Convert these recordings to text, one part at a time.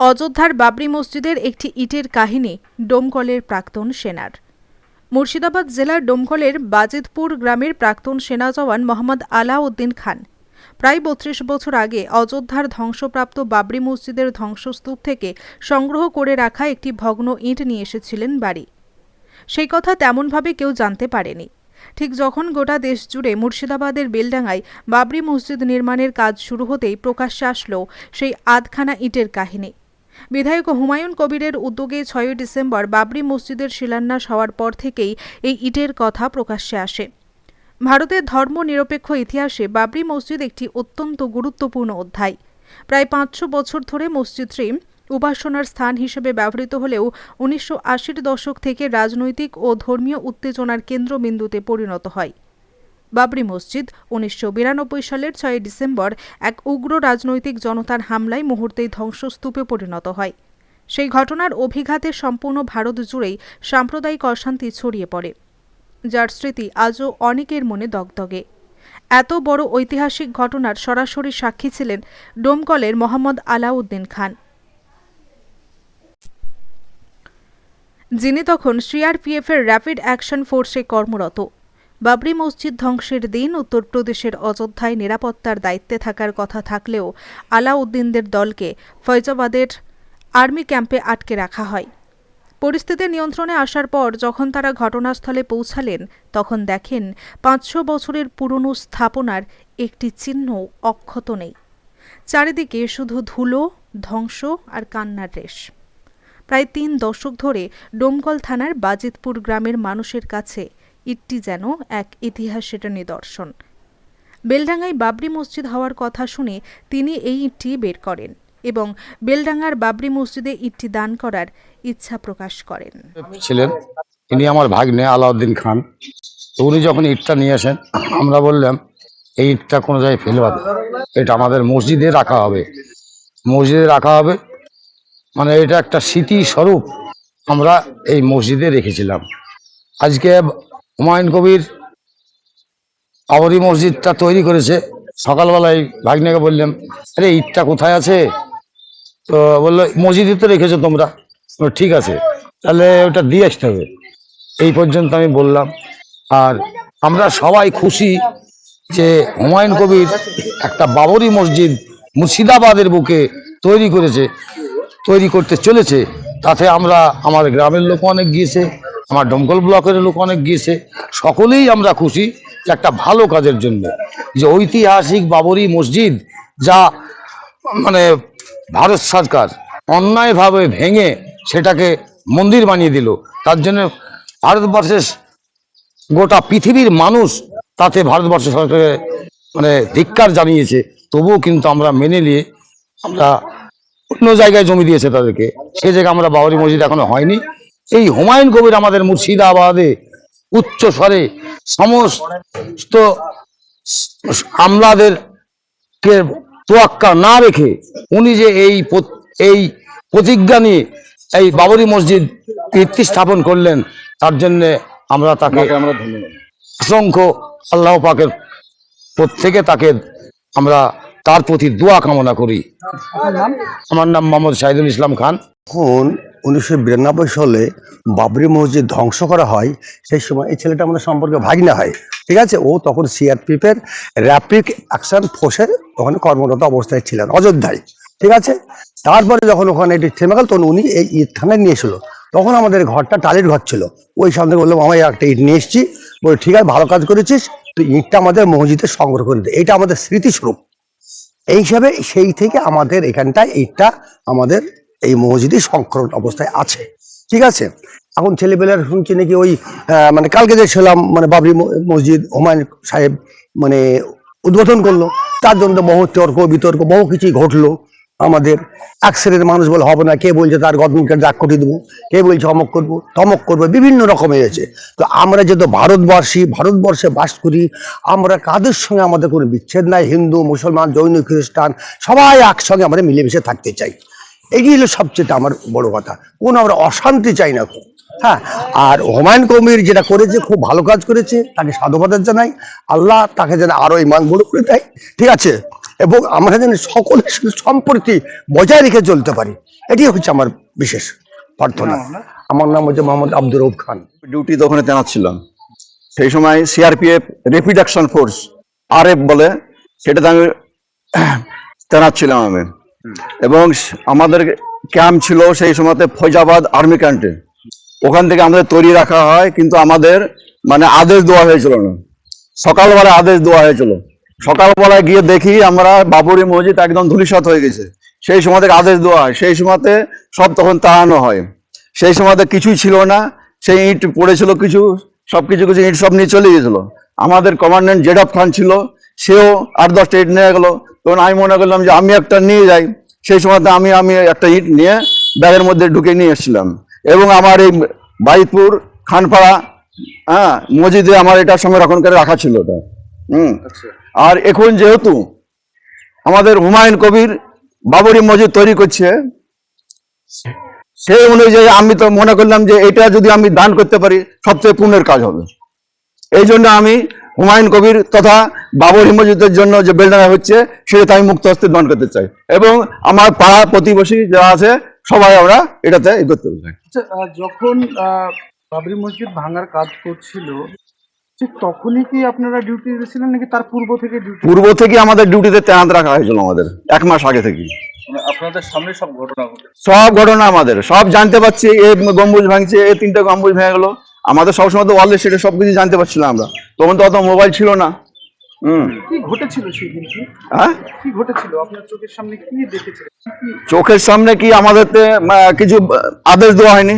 অযোধ্যার বাবরি মসজিদের একটি ইটের কাহিনী ডোমকলের প্রাক্তন সেনার। মুর্শিদাবাদ জেলার ডোমকলের বাজিতপুর গ্রামের প্রাক্তন সেনা জওয়ান মোহাম্মদ আলাউদ্দিন খান প্রায় ৩২ বছর আগে অযোধ্যার ধ্বংসপ্রাপ্ত বাবরি মসজিদের ধ্বংসস্তূপ থেকে সংগ্রহ করে রাখা একটি ভগ্ন ইট নিয়ে এসেছিলেন বাড়ি। সেই কথা তেমনভাবে কেউ জানতে পারেনি। ঠিক যখন গোটা দেশ জুড়ে মুর্শিদাবাদের বেলডাঙ্গায় বাবরি মসজিদ নির্মাণের কাজ শুরু হতেই প্রকাশ্যে আসলো সেই আধখানা ইটের কাহিনী। বিধায়ক হুমায়ুন কবিরের উদ্যোগে ৬ ডিসেম্বর বাবরি মসজিদের শিলান্যাস হওয়ার পর থেকেই এই ইটের কথা প্রকাশ্যে আসে। ভারতের ধর্মনিরপেক্ষ ইতিহাসে বাবরি মসজিদ একটি অত্যন্ত গুরুত্বপূর্ণ অধ্যায়। প্রায় ৫০০ বছর ধরে মসজিদটি উপাসনার স্থান হিসেবে ব্যবহৃত হলেও ১৯৮০-র দশক থেকে রাজনৈতিক ও ধর্মীয় উত্তেজনার কেন্দ্রবিন্দুতে পরিণত হয়। বাবরি মসজিদ ১৯৯২ সালের ৬ ডিসেম্বর এক উগ্র রাজনৈতিক জনতার হামলায় মুহূর্তেই ধ্বংসস্তূপে পরিণত হয়। সেই ঘটনার অভিঘাতে সম্পূর্ণ ভারত জুড়েই সাম্প্রদায়িক অশান্তি ছড়িয়ে পড়ে, যার স্মৃতি আজও অনেকের মনে দগদগে। এত বড় ঐতিহাসিক ঘটনার সরাসরি সাক্ষী ছিলেন ডোমকলের মোহাম্মদ আলাউদ্দিন খান, যিনি তখন সিআরপিএফের র্যাপিড অ্যাকশন ফোর্সে কর্মরত। বাবরি মসজিদ ধ্বংসের দিন উত্তরপ্রদেশের অযোধ্যায় নিরাপত্তার দায়িত্বে থাকার কথা থাকলেও আলাউদ্দিনদের দলকে ফৈজাবাদের আর্মি ক্যাম্পে আটকে রাখা হয়। পরিস্থিতি নিয়ন্ত্রণে আসার পর যখন তারা ঘটনাস্থলে পৌঁছালেন, তখন দেখেন ৫০০ বছরের পুরনো স্থাপনার একটি চিহ্ন অক্ষত নেই। চারিদিকে শুধু ধুলো, ধ্বংস আর কান্নার রেশ। প্রায় ৩ দশক ধরে ডোমকল থানার বাজিতপুর গ্রামের মানুষের কাছে ইটটি যেন এক ইতিহাসের নিদর্শন। বেলডাঙ্গায় বাবরি মসজিদ হওয়ার কথা শুনে তিনি এই ইটটি বের করেন এবং বেলডাঙ্গার বাবরি মসজিদে ইটটি দান করার ইচ্ছা প্রকাশ করেন। ছিলেন ইনি আমার ভাগ্নে আলাউদ্দিন খান। তো উনি যখন ইটটা নিয়ে আসেন, আমরা বললাম এই ইটটা কোনো জায়গায় ফেলবা না, এটা আমাদের মসজিদে রাখা হবে। মসজিদে রাখা হবে মানে এটা একটা স্মৃতি স্বরূপ আমরা এই মসজিদে রেখেছিলাম। আজকে হুমায়ুন কবির বাবরি মসজিদটা তৈরি করেছে। সকালবেলায় ভাগ্নেকে বললাম, আরে ইটটা কোথায় আছে? তো বললো মসজিদে তো রেখেছো তোমরা। ঠিক আছে, তাহলে ওটা দিয়ে আসতে হবে। এই পর্যন্ত আমি বললাম। আর আমরা সবাই খুশি যে হুমায়ুন কবির একটা বাবরি মসজিদ মুর্শিদাবাদের বুকে তৈরি করতে চলেছে। তাতে আমার গ্রামের লোক অনেক গিয়েছে, আমার ডোমকল ব্লকের লোক অনেক গিয়েছে। সকলেই আমরা খুশি যে একটা ভালো কাজের জন্য, যে ঐতিহাসিক বাবরি মসজিদ যা মানে ভারত সরকার অন্যায়ভাবে ভেঙে সেটাকে মন্দির বানিয়ে দিল। তার জন্য ভারতবর্ষের গোটা পৃথিবীর মানুষ তাতে ভারতবর্ষ সরকারের ধিক্কার জানিয়েছে। তবুও কিন্তু আমরা মেনে নিয়ে আমরা অন্য জায়গায় জমি দিয়েছে তাদেরকে, সে জায়গায় আমরা বাবরি মসজিদ এখনো হয়নি। এই হুমায়ুন কবির আমাদের মুর্শিদাবাদে উচ্চ স্বরে সমস্ত আমলাদেরকে তোয়াক্কা না রেখে উনি যে এই প্রতিজ্ঞা নিয়ে এই বাবরি মসজিদ ভিত্তি স্থাপন করলেন, তার জন্য আমরা তাকে অসংখ্য আল্লাহ পাকের প্রত্যেকে তাকে আমরা তার প্রতি দোয়া কামনা করি। আমার নাম মোহাম্মদ শাহিদুল ইসলাম খান। যখন ১৯৯২ সালে বাবরি মসজিদ ধ্বংস করা হয়, সেই সময় এই ছেলেটা আমাদের সম্পর্কে ভাগনা হয়, ঠিক আছে। ও তখন সিআরপিএফের র্যাপিড অ্যাকশন ফোর্সের ওখানে কর্মরত অবস্থায় ছিলেন অযোধ্যায়, ঠিক আছে। তারপরে যখন ওখানে এটি থেমে গেল, তখন উনি এই ইট থানায় নিয়ে এসেছিল। তখন আমাদের ঘরটা টালির ঘর ছিল। ওই সামনে বললাম, আমার একটা ইট নিয়ে এসেছি। বলে ঠিক আছে, ভালো কাজ করেছিস, তুই ইটটা আমাদের মসজিদে সংগ্রহ করে দে, এটা আমাদের স্মৃতিস্বরূপ। এই হিসাবে সেই থেকে আমাদের এখানটায় ইটটা আমাদের এই মসজিদে সংরক্ষণ অবস্থায় আছে, ঠিক আছে। এখন ছেলেপেলেরা শুনছি নাকি ওই কালকে যে ছিলাম বাবরি মসজিদ হুমায়ুন সাহেব উদ্বোধন করলো, তার জন্য বহু তর্ক বিতর্ক বহু কিছুই ঘটলো। আমাদের এক শ্রেণীর মানুষ বলে হবে না, কে বলছে তার গভর্নমেন্টকে ডাক করিয়ে দেবো, কে বলছে অমক করবো তমক করবো, বিভিন্ন রকম হয়েছে। তো আমরা যেহেতু ভারতবর্ষে বাস করি, আমরা কাদের সঙ্গে আমাদের কোনো বিচ্ছেদ নাই। হিন্দু মুসলমান জৈন খ্রিস্টান সবাই একসঙ্গে আমরা মিলেমিশে থাকতে চাই। এগিয়ে হলো সবচেয়ে আমার বড় কথা। কোনো আমরা অশান্তি চাই না। হ্যাঁ, আর হুমায়ুন কবির যেটা করেছে খুব ভালো কাজ করেছে, তাকে সাধুবাদ জানাই। আল্লাহ তাকে যেন আরো ইমান বড় করে দেয়, ঠিক আছে, এবং আমরা যেন সকলের সাথে সম্পর্কে বজায় রেখে চলতে পারি, এটি হচ্ছে আমার বিশেষ প্রার্থনা। আমার নাম হচ্ছে মোহাম্মদ আব্দুর রউফ খান। ডিউটি তখন তেনাত ছিলাম। সেই সময় CRPF rapid action force RF বলে, সেটাতে আমি তেনাত ছিলাম আমি। এবং আমাদের ক্যাম্প ছিল সেই সময়তে ফৈজাবাদ আর্মি ক্যাম্পে। ওখান থেকে আমাদের তৈরি রাখা হয়, কিন্তু আমাদের মানে আদেশ দেওয়া হয়েছিল না। সকালবেলা আদেশ দেওয়া হয়েছিল, সকালবেলায় গিয়ে দেখি আমরা বাবরি মসজিদ একদম ধূলিসাৎ হয়ে গেছে। সেই সময় থেকে আদেশ দেওয়া হয়, সেই সময়তে সব তখন তাড়ানো হয়। সেই সময়তে কিছুই ছিল না, সেই ইট পড়েছিল কিছু, কিছু ইট সব নিয়ে চলে গেছিল। আমাদের কমান্ড্যান্ট জেডাব খান ছিল, সেও 8-10টা ইট নিয়ে গেল। তখন আমি মনে করলাম যে আমি একটা নিয়ে যাই। সেই সময়তে আমি একটা ইট নিয়ে ব্যাগের মধ্যে ঢুকে নিয়ে এসেছিলাম। এবং আমার এই বাইতপুর খানপাড়া মসজিদে আমার এটার সঙ্গে রক্ষণ করে রাখা ছিল ওটা। আর এখন যেহেতু আমাদের হুমায়ুন কবির বাবরি মসজিদ তৈরি করছে, সেই অনুযায়ী আমি তো মনে করলাম যে এটা যদি আমি দান করতে পারি সবচেয়ে পুণ্যের কাজ হবে। এই জন্য আমি হুমায়ুন কবির তথা বাবরি মসজিদের জন্য যে বেলডাঙ্গা হচ্ছে সেটাতে আমি মুক্ত হস্তে দান করতে চাই, এবং আমার পাড়া প্রতিবেশী যারা আছে সবাই আমরা এটাতে করতে চাই। যখন বাবরি মসজিদ ভাঙার কাজ করছিল, ঠিক তখনই কি আপনারা ডিউটি দিয়েছিলেন নাকি তার পূর্ব থেকে ডিউটি? পূর্ব থেকে আমাদের ডিউটিতে তৈনাত রাখা হয়েছিল, আমাদের 1 মাস আগে থেকে। আপনাদের সামনে সব ঘটনা ঘটে? সব ঘটনা আমাদের সব জানতে পারছি। এই গম্বুজ ভাঙছে, এই 3টা গম্বুজ ভেঙে গেলো, আমাদের সবসময় তো ওয়ার্ল্ডে সেটা সবকিছু জানতে পারছিলাম আমরা। তখন তো অত মোবাইল ছিল না। কি ঘটেছিল সেই দিন? হ্যাঁ, কি ঘটেছিল আপনার চোখের সামনে, কি দেখেছিলেন? চোখের সামনে কি আমাদের কিছু আদেশ দেওয়া হয়নি।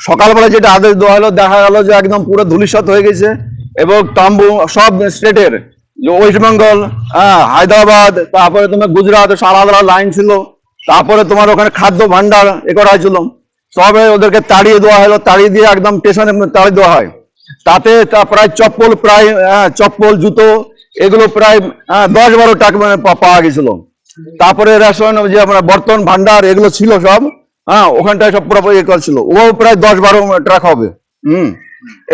সকালবেলা যেটা আদেশ দেওয়া হলো, দেখা গেল যে একদম পুরো ধূলিসাৎ হয়ে গেছে। এবং তাম্বু সব স্টেটের, ওয়েস্ট বেঙ্গল, হায়দ্রাবাদ, তারপরে তোমার গুজরাট, আলাদা আলাদা লাইন ছিল। তারপরে তোমার ওখানে খাদ্য ভান্ডার করা হয়েছিল, সবে ওদেরকে তাড়িয়ে দেওয়া হলো। তাড়িয়ে দিয়ে একদম স্টেশনে তাড়িয়ে দেওয়া হয়। তাতে প্রায় চপ্পল জুতো এগুলো প্রায় 10-12 টাকা পাওয়া গেছিল। তারপরে রেশন যে আমরা বর্তন ভান্ডার এগুলো ছিল সব, ওখানটায় সব পুরো ইয়ে করছিল। ও প্রায় 10-12 ট্রাক হবে।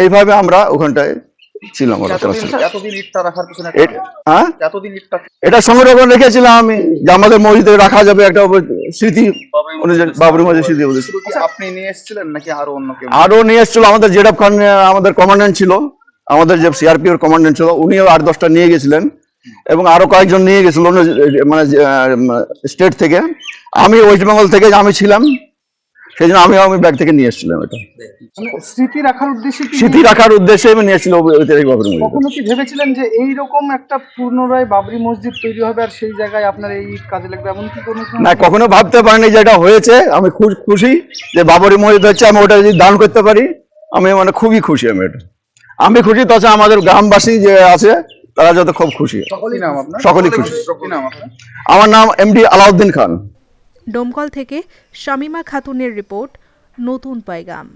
এইভাবে আমরা ওখানটায় ছিলাম। এটা সংরক্ষণ রেখেছিলাম আমি, যে আমাদের মসজিদে রাখা যাবে একটা স্মৃতি, বাবরি মসজিদ স্মৃতি। আপনি নিয়ে এসেছিলেন নাকি আরো অন্য কেউ? আরো নিয়ে এসেছিল আমাদের জেডাব খান, আমাদের কমান্ড্যান্ট ছিল, আমাদের যে সিআরপি এর কমান্ড্যান্ট ছিল, উনিও 8-10টা নিয়ে গেছিলেন। এবং আরো কয়েকজন নিয়ে গেছিল মানে স্টেট থেকে। আমি ওয়েস্ট বেঙ্গল থেকে আমি ছিলাম, সেই জন্য আমি ব্যাগ থেকে নিয়ে এসেছিলাম। এটা স্মৃতি রাখার উদ্দেশ্যে? স্মৃতি রাখার উদ্দেশ্যে আমি নিয়ে এসেছিলাম। কখনো কি ভেবেছিলেন যে এইরকম একটা পুনরায় বাবরি মসজিদ তৈরি হবে আর সেই জায়গায় আপনার এই কাজে লাগবে, এমন কি কোনো? না, কখনো ভাবতে পারিনি যে এটা হয়েছে। আমি খুব খুশি যে বাবরি মসজিদ হচ্ছে, আমি ওটা যদি দান করতে পারি আমি মানে খুবই খুশি। আমি খুশি, তাছাড়া আমাদের গ্রামবাসী যে আছে তারা যত খুব খুশি, সকলেই খুশি। আমার নাম এমডি আলাউদ্দিন খান। ডোমকল থেকে শামিমা খাতুনের রিপোর্ট, নতুন পয়গাম।